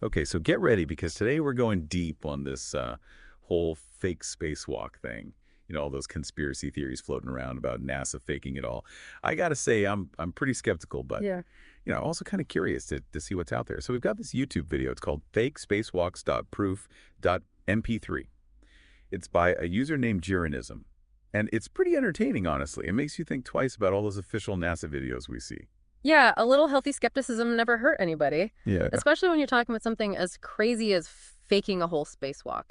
Okay, so get ready because today we're going deep on this whole fake spacewalk thing. You know, all those conspiracy theories floating around about NASA faking it all. I got to say, I'm pretty skeptical, but Yeah. also kind of curious to see what's out there. So we've got this YouTube video. It's called Fake FakeSpacewalks.proof.mp3. It's by a user named Jiranism, and it's pretty entertaining, honestly. It makes you think twice about all those official NASA videos we see. Yeah, a little healthy skepticism never hurt anybody, Yeah. especially when you're talking about something as crazy as faking a whole spacewalk.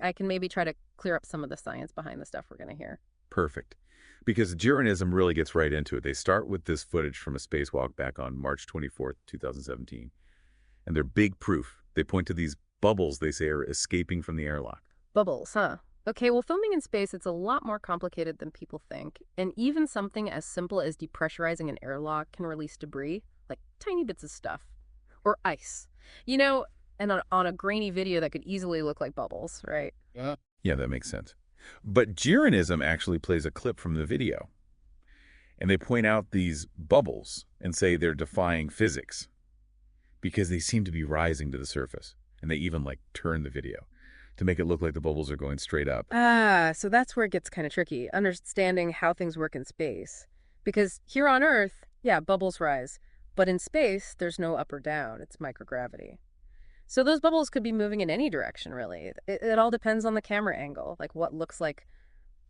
I can maybe try to clear up some of the science behind the stuff we're going to hear. Perfect. Because Jiranism really gets right into it. They start with this footage from a spacewalk back on March 24th, 2017. And they're big proof. They point to these bubbles they say are escaping from the airlock. Bubbles, huh? Okay, well, filming in space, it's a lot more complicated than people think. And even something as simple as depressurizing an airlock can release debris, like tiny bits of stuff. Or ice. You know, and on a grainy video that could easily look like bubbles, right? Yeah, that makes sense. But Jiranism actually plays a clip from the video. And they point out these bubbles and say they're defying physics because they seem to be rising to the surface. And they even, like, turn the video to make it look like the bubbles are going straight up. Ah, so that's where it gets kind of tricky, understanding how things work in space. Because here on Earth, yeah, bubbles rise. But in space, there's no up or down. It's microgravity. So those bubbles could be moving in any direction, really. It all depends on the camera angle, like what looks like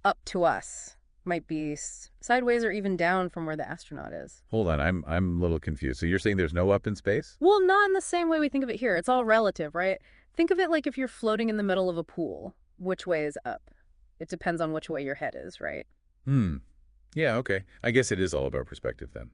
up to us might be sideways or even down from where the astronaut is. Hold on, I'm a little confused. So you're saying there's no up in space? Well, not in the same way we think of it here. It's all relative, right? Think of it like if you're floating in the middle of a pool. Which way is up? It depends on which way your head is, right? Hmm. Yeah, okay. I guess it is all about perspective then.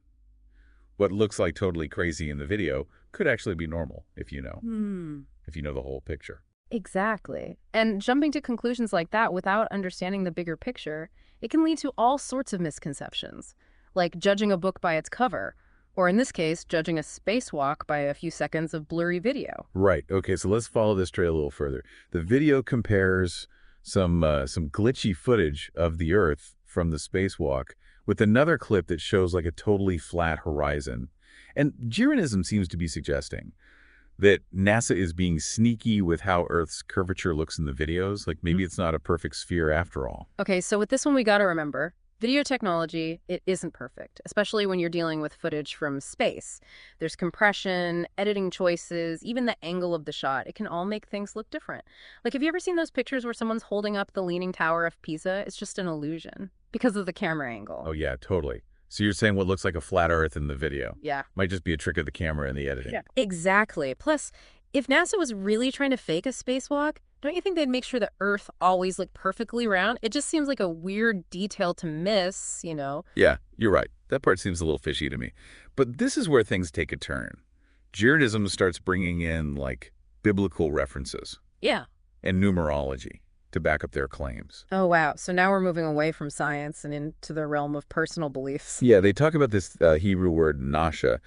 What looks like totally crazy in the video could actually be normal if you know the whole picture. Exactly. And jumping to conclusions like that without understanding the bigger picture, it can lead to all sorts of misconceptions, like judging a book by its cover, or in this case, judging a spacewalk by a few seconds of blurry video. Right. Okay, so let's follow this trail a little further. The video compares some glitchy footage of the Earth from the spacewalk with another clip that shows like a totally flat horizon. And Jiranism seems to be suggesting that NASA is being sneaky with how Earth's curvature looks in the videos. Like maybe it's not a perfect sphere after all. Okay, so with this one, we got to remember video technology, it isn't perfect, especially when you're dealing with footage from space. There's compression, editing choices, even the angle of the shot. It can all make things look different. Like, have you ever seen those pictures where someone's holding up the Leaning Tower of Pisa? It's just an illusion because of the camera angle. Oh, yeah, totally. So you're saying what looks like a flat Earth in the video Yeah. might just be a trick of the camera and the editing. Yeah. Exactly. Plus, if NASA was really trying to fake a spacewalk, don't you think they'd make sure the Earth always looked perfectly round? It just seems like a weird detail to miss. Yeah, you're right. That part seems a little fishy to me. But this is where things take a turn. Jiranism starts bringing in, like, biblical references Yeah. and numerology to back up their claims. Oh, wow. So now we're moving away from science and into the realm of personal beliefs. Yeah, they talk about this Hebrew word nasha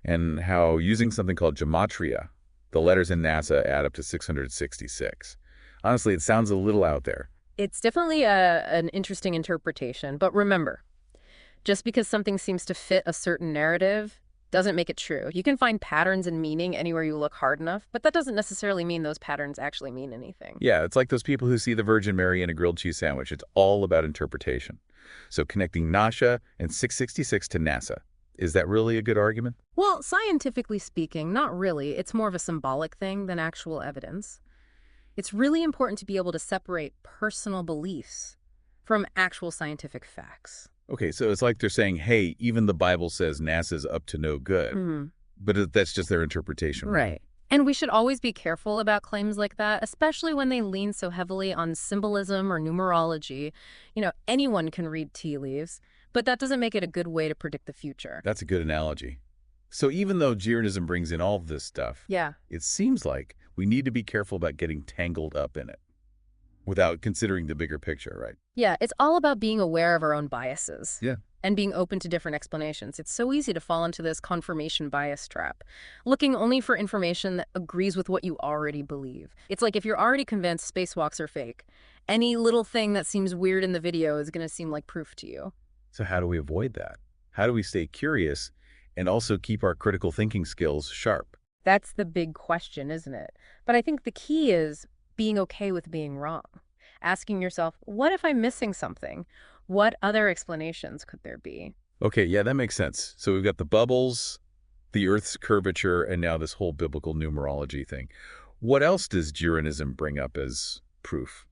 and how using something called gematria, the letters in NASA add up to 666. Honestly, it sounds a little out there. It's definitely an interesting interpretation. But remember, just because something seems to fit a certain narrative doesn't make it true. You can find patterns and meaning anywhere you look hard enough, but that doesn't necessarily mean those patterns actually mean anything. Yeah, it's like those people who see the Virgin Mary in a grilled cheese sandwich. It's all about interpretation. So connecting Nasha and 666 to NASA, is that really a good argument? Well, scientifically speaking, not really. It's more of a symbolic thing than actual evidence. It's really important to be able to separate personal beliefs from actual scientific facts. Okay, so it's like they're saying, hey, even the Bible says NASA's up to no good. But that's just their interpretation. Right. And we should always be careful about claims like that, especially when they lean so heavily on symbolism or numerology. Anyone can read tea leaves, but that doesn't make it a good way to predict the future. That's a good analogy. So even though Jiranism brings in all of this stuff, Yeah. it seems like we need to be careful about getting tangled up in it without considering the bigger picture, right? Yeah, it's all about being aware of our own biases. Yeah. And being open to different explanations. It's so easy to fall into this confirmation bias trap, looking only for information that agrees with what you already believe. It's like if you're already convinced spacewalks are fake, any little thing that seems weird in the video is going to seem like proof to you. So how do we avoid that? How do we stay curious and also keep our critical thinking skills sharp? That's the big question, isn't it? But I think the key is being okay with being wrong. Asking yourself, what if I'm missing something? What other explanations could there be? Okay, yeah, that makes sense. So we've got the bubbles, the Earth's curvature, and now this whole biblical numerology thing. What else does Juranism bring up as proof?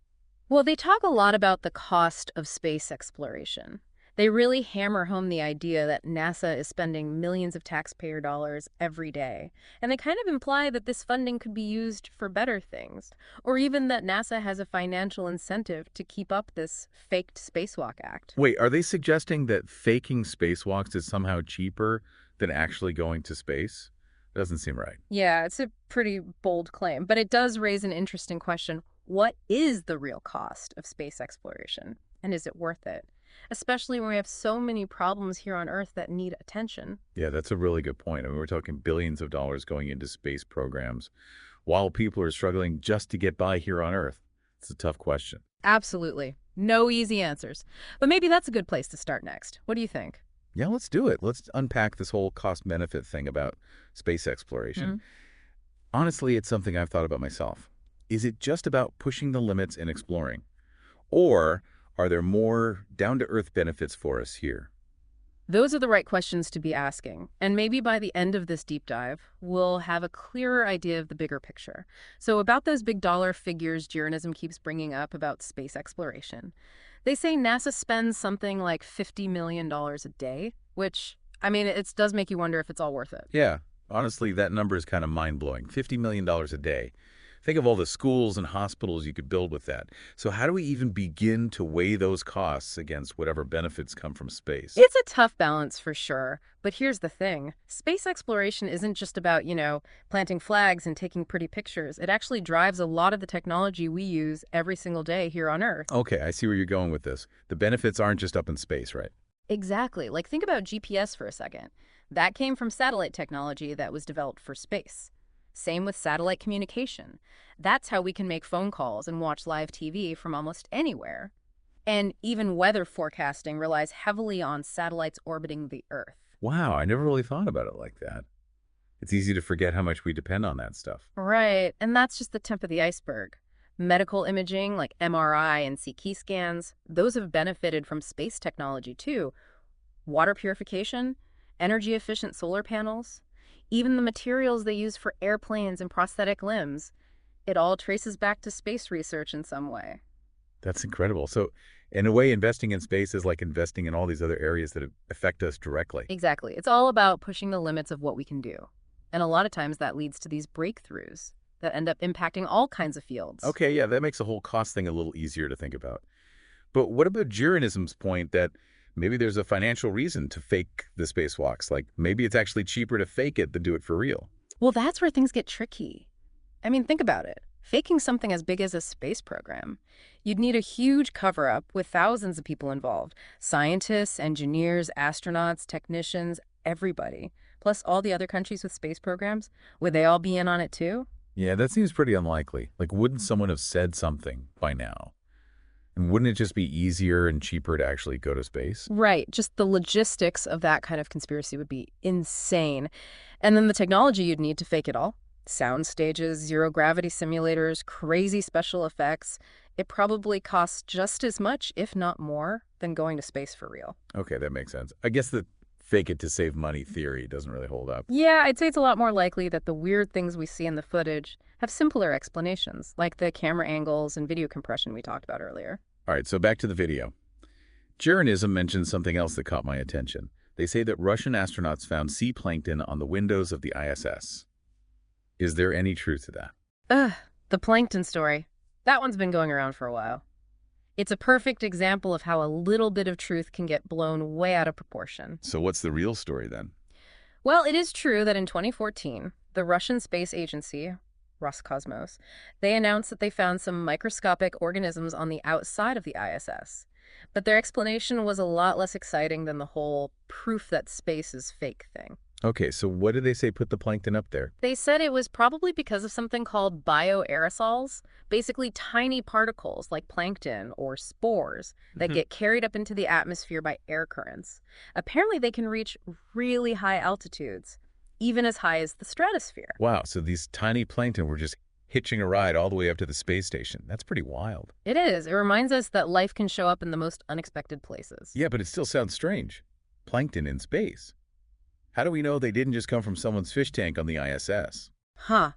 Well, they talk a lot about the cost of space exploration. They really hammer home the idea that NASA is spending millions of taxpayer dollars every day. And they kind of imply that this funding could be used for better things, or even that NASA has a financial incentive to keep up this faked spacewalk act. Wait, are they suggesting that faking spacewalks is somehow cheaper than actually going to space? Doesn't seem right. Yeah, it's a pretty bold claim, but it does raise an interesting question. What is the real cost of space exploration? And is it worth it? Especially when we have so many problems here on Earth that need attention. Yeah, that's a really good point. I mean, we're talking billions of dollars going into space programs while people are struggling just to get by here on Earth. It's a tough question. Absolutely. No easy answers. But maybe that's a good place to start next. What do you think? Yeah, let's do it. Let's unpack this whole cost-benefit thing about space exploration. Mhm. Honestly, it's something I've thought about myself. Is it just about pushing the limits and exploring? Or are there more down-to-earth benefits for us here? Those are the right questions to be asking. And maybe by the end of this deep dive, we'll have a clearer idea of the bigger picture. So about those big dollar figures Juranism keeps bringing up about space exploration. They say NASA spends something like $50 million a day, which, I mean, it does make you wonder if it's all worth it. Yeah, honestly, that number is kind of mind-blowing. $50 million a day. Think of all the schools and hospitals you could build with that. So how do we even begin to weigh those costs against whatever benefits come from space? It's a tough balance for sure. But here's the thing. Space exploration isn't just about, planting flags and taking pretty pictures. It actually drives a lot of the technology we use every single day here on Earth. Okay, I see where you're going with this. The benefits aren't just up in space, right? Exactly. Like, think about GPS for a second. That came from satellite technology that was developed for space. Same with satellite communication. That's how we can make phone calls and watch live TV from almost anywhere. And even weather forecasting relies heavily on satellites orbiting the Earth. Wow, I never really thought about it like that. It's easy to forget how much we depend on that stuff. Right, and that's just the tip of the iceberg. Medical imaging like MRI and CT scans, those have benefited from space technology too. Water purification, energy efficient solar panels, even the materials they use for airplanes and prosthetic limbs. It all traces back to space research in some way. That's incredible. So, in a way, investing in space is like investing in all these other areas that affect us directly. Exactly. It's all about pushing the limits of what we can do. And a lot of times that leads to these breakthroughs that end up impacting all kinds of fields. Okay, yeah, that makes the whole cost thing a little easier to think about. But what about Juranism's point that maybe there's a financial reason to fake the spacewalks? Like maybe it's actually cheaper to fake it than do it for real. Well, that's where things get tricky. I mean, think about it. Faking something as big as a space program, you'd need a huge cover-up with thousands of people involved. Scientists, engineers, astronauts, technicians, everybody. Plus all the other countries with space programs. Would they all be in on it too? Yeah, that seems pretty unlikely. Like, wouldn't someone have said something by now? And wouldn't it just be easier and cheaper to actually go to space? Right. Just the logistics of that kind of conspiracy would be insane. And then the technology you'd need to fake it all. Sound stages, zero-gravity simulators, crazy special effects. It probably costs just as much, if not more, than going to space for real. Okay, that makes sense. I guess the fake it to save money theory doesn't really hold up. Yeah, I'd say it's a lot more likely that the weird things we see in the footage have simpler explanations, like the camera angles and video compression we talked about earlier. All right, so back to the video. Juranism mentions something else that caught my attention. They say that Russian astronauts found sea plankton on the windows of the ISS. Is there any truth to that? Ugh, the plankton story. That one's been going around for a while. It's a perfect example of how a little bit of truth can get blown way out of proportion. So what's the real story then? Well, it is true that in 2014, the Russian space agency, Roscosmos, they announced that they found some microscopic organisms on the outside of the ISS. But their explanation was a lot less exciting than the whole proof that space is fake thing. Okay, so what did they say put the plankton up there? They said it was probably because of something called bioaerosols, basically tiny particles like plankton or spores that get carried up into the atmosphere by air currents. Apparently, they can reach really high altitudes. even as high as the stratosphere. Wow, so these tiny plankton were just hitching a ride all the way up to the space station. That's pretty wild. It is. It reminds us that life can show up in the most unexpected places. Yeah, but it still sounds strange. Plankton in space. How do we know they didn't just come from someone's fish tank on the ISS? Huh.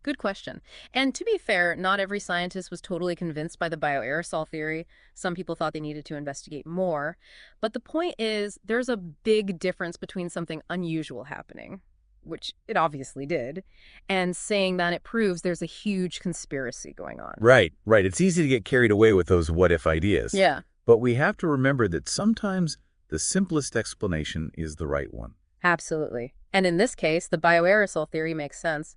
Good question. And to be fair, not every scientist was totally convinced by the bioaerosol theory. Some people thought they needed to investigate more. But the point is, there's a big difference between something unusual happening, which it obviously did, and saying that it proves there's a huge conspiracy going on. Right, right. It's easy to get carried away with those what-if ideas. Yeah, But we have to remember that sometimes the simplest explanation is the right one. absolutely. And in this case, the bioaerosol theory makes sense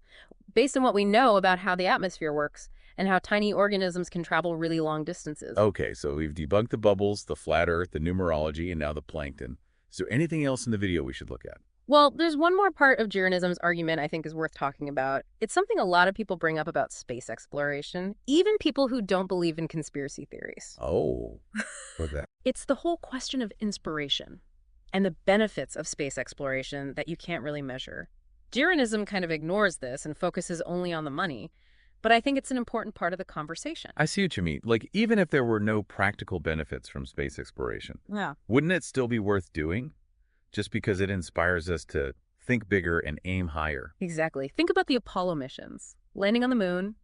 based on what we know about how the atmosphere works and how tiny organisms can travel really long distances. Okay, so we've debunked the bubbles, the flat Earth, the numerology, and now the plankton. Is there anything else in the video we should look at? Well, there's one more part of Jeranism's argument I think is worth talking about. It's something a lot of people bring up about space exploration, even people who don't believe in conspiracy theories. Oh, what's that? It's the whole question of inspiration and the benefits of space exploration that you can't really measure. Jeranism kind of ignores this and focuses only on the money, but I think it's an important part of the conversation. I see what you mean. Like, even if there were no practical benefits from space exploration, Yeah. wouldn't it still be worth doing? Just because it inspires us to think bigger and aim higher. Exactly. Think about the Apollo missions. Landing on the moon,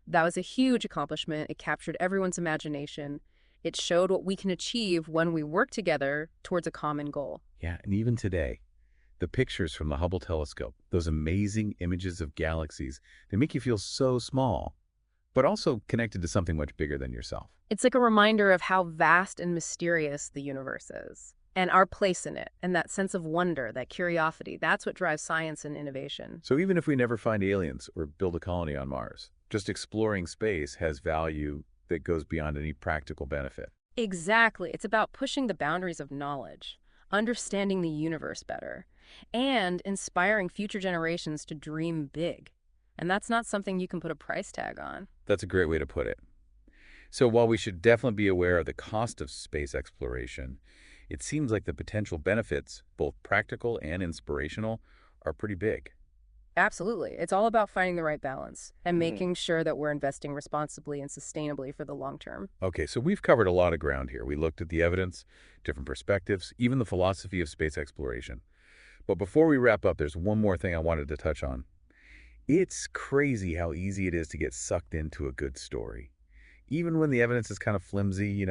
that was a huge accomplishment. It captured everyone's imagination. It showed what we can achieve when we work together towards a common goal. Yeah, and even today, the pictures from the Hubble telescope, those amazing images of galaxies, they make you feel so small, but also connected to something much bigger than yourself. It's like a reminder of how vast and mysterious the universe is, and our place in it, and that sense of wonder, that curiosity. That's what drives science and innovation. So even if we never find aliens or build a colony on Mars, just exploring space has value that goes beyond any practical benefit. Exactly. It's about pushing the boundaries of knowledge, understanding the universe better, and inspiring future generations to dream big. And that's not something you can put a price tag on. That's a great way to put it. So while we should definitely be aware of the cost of space exploration, it seems like the potential benefits, both practical and inspirational, are pretty big. Absolutely. It's all about finding the right balance and making sure that we're investing responsibly and sustainably for the long term. Okay, so we've covered a lot of ground here. We looked at the evidence, different perspectives, even the philosophy of space exploration. But before we wrap up, there's one more thing I wanted to touch on. It's crazy how easy it is to get sucked into a good story. Even when the evidence is kind of flimsy,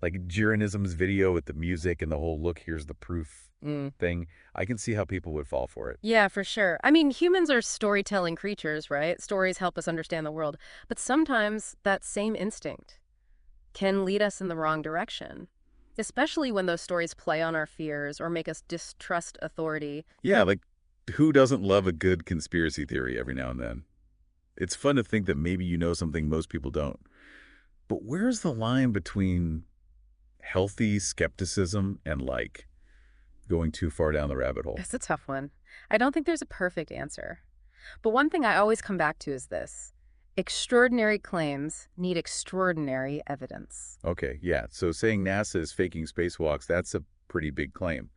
like Jeranism's video with the music and the whole "look, here's the proof" thing, I can see how people would fall for it. Yeah, for sure. I mean, humans are storytelling creatures, right? Stories help us understand the world. But sometimes that same instinct can lead us in the wrong direction, especially when those stories play on our fears or make us distrust authority. Yeah, like who doesn't love a good conspiracy theory every now and then? It's fun to think that maybe you know something most people don't. But where's the line between healthy skepticism and, like, going too far down the rabbit hole? It's a tough one. I don't think there's a perfect answer. But one thing I always come back to is this. Extraordinary claims need extraordinary evidence. Okay, yeah. So saying NASA is faking spacewalks, that's a pretty big claim.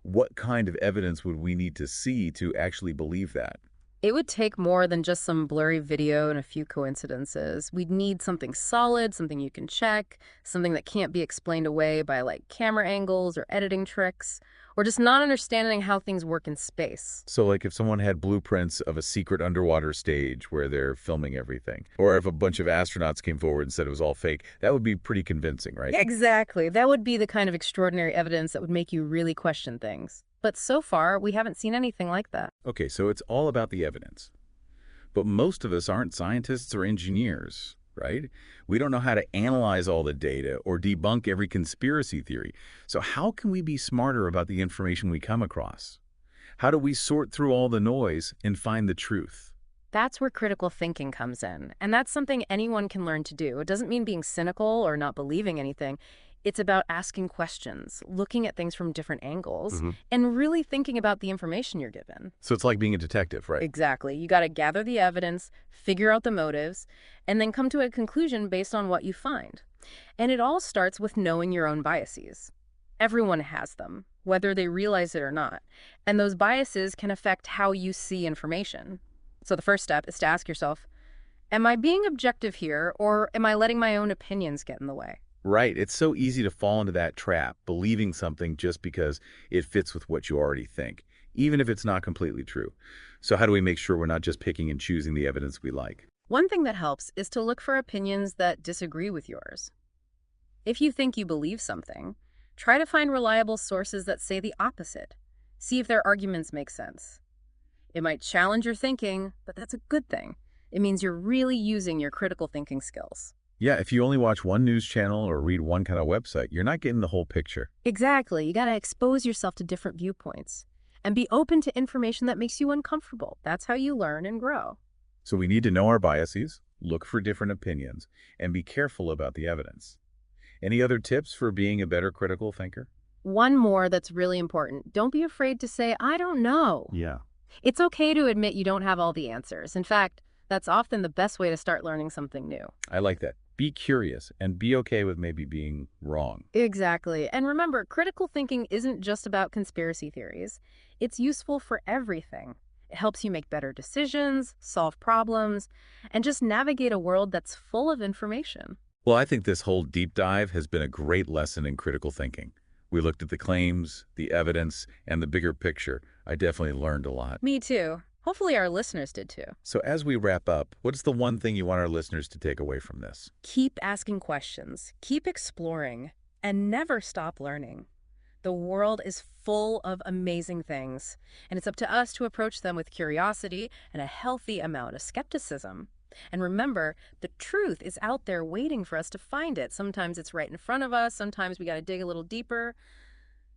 What kind of evidence would we need to see to actually believe that? It would take more than just some blurry video and a few coincidences. We'd need something solid, something you can check, something that can't be explained away by like camera angles or editing tricks, or just not understanding how things work in space. So like if someone had blueprints of a secret underwater stage where they're filming everything, or if a bunch of astronauts came forward and said it was all fake, that would be pretty convincing, right? Exactly. That would be the kind of extraordinary evidence that would make you really question things. But so far, we haven't seen anything like that. Okay, so it's all about the evidence. But most of us aren't scientists or engineers, right? We don't know how to analyze all the data or debunk every conspiracy theory. So how can we be smarter about the information we come across? How do we sort through all the noise and find the truth? That's where critical thinking comes in. And that's something anyone can learn to do. It doesn't mean being cynical or not believing anything. It's about asking questions, looking at things from different angles, and really thinking about the information you're given. So it's like being a detective, right? Exactly. You got to gather the evidence, figure out the motives, and then come to a conclusion based on what you find. And it all starts with knowing your own biases. Everyone has them. whether they realize it or not. And those biases can affect how you see information. So the first step is to ask yourself, am I being objective here, or am I letting my own opinions get in the way? Right. It's so easy to fall into that trap, believing something just because it fits with what you already think, even if it's not completely true. So how do we make sure we're not just picking and choosing the evidence we like? One thing that helps is to look for opinions that disagree with yours. If you think you believe something, try to find reliable sources that say the opposite. See if their arguments make sense. It might challenge your thinking, but that's a good thing. It means you're really using your critical thinking skills. Yeah, if you only watch one news channel or read one kind of website, you're not getting the whole picture. Exactly. You got to expose yourself to different viewpoints and be open to information that makes you uncomfortable. That's how you learn and grow. So we need to know our biases, look for different opinions, and be careful about the evidence. Any other tips for being a better critical thinker? One more that's really important. Don't be afraid to say, I don't know. Yeah. It's okay to admit you don't have all the answers. In fact, that's often the best way to start learning something new. I like that. Be curious and be okay with maybe being wrong. Exactly. And remember, critical thinking isn't just about conspiracy theories. It's useful for everything. It helps you make better decisions, solve problems, and just navigate a world that's full of information. Well, I think this whole deep dive has been a great lesson in critical thinking. We looked at the claims, the evidence, and the bigger picture. I definitely learned a lot. Me too. Hopefully our listeners did too. So as we wrap up, what's the one thing you want our listeners to take away from this? Keep asking questions, keep exploring, and never stop learning. The world is full of amazing things, and it's up to us to approach them with curiosity and a healthy amount of skepticism. And remember, the truth is out there waiting for us to find it. Sometimes it's right in front of us, sometimes we got to dig a little deeper,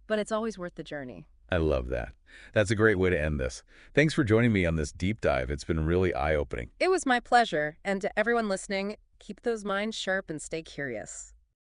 but it's always worth the journey. I love that. That's a great way to end this. Thanks for joining me on this deep dive. It's been really eye-opening. It was my pleasure, and to everyone listening, keep those minds sharp and stay curious.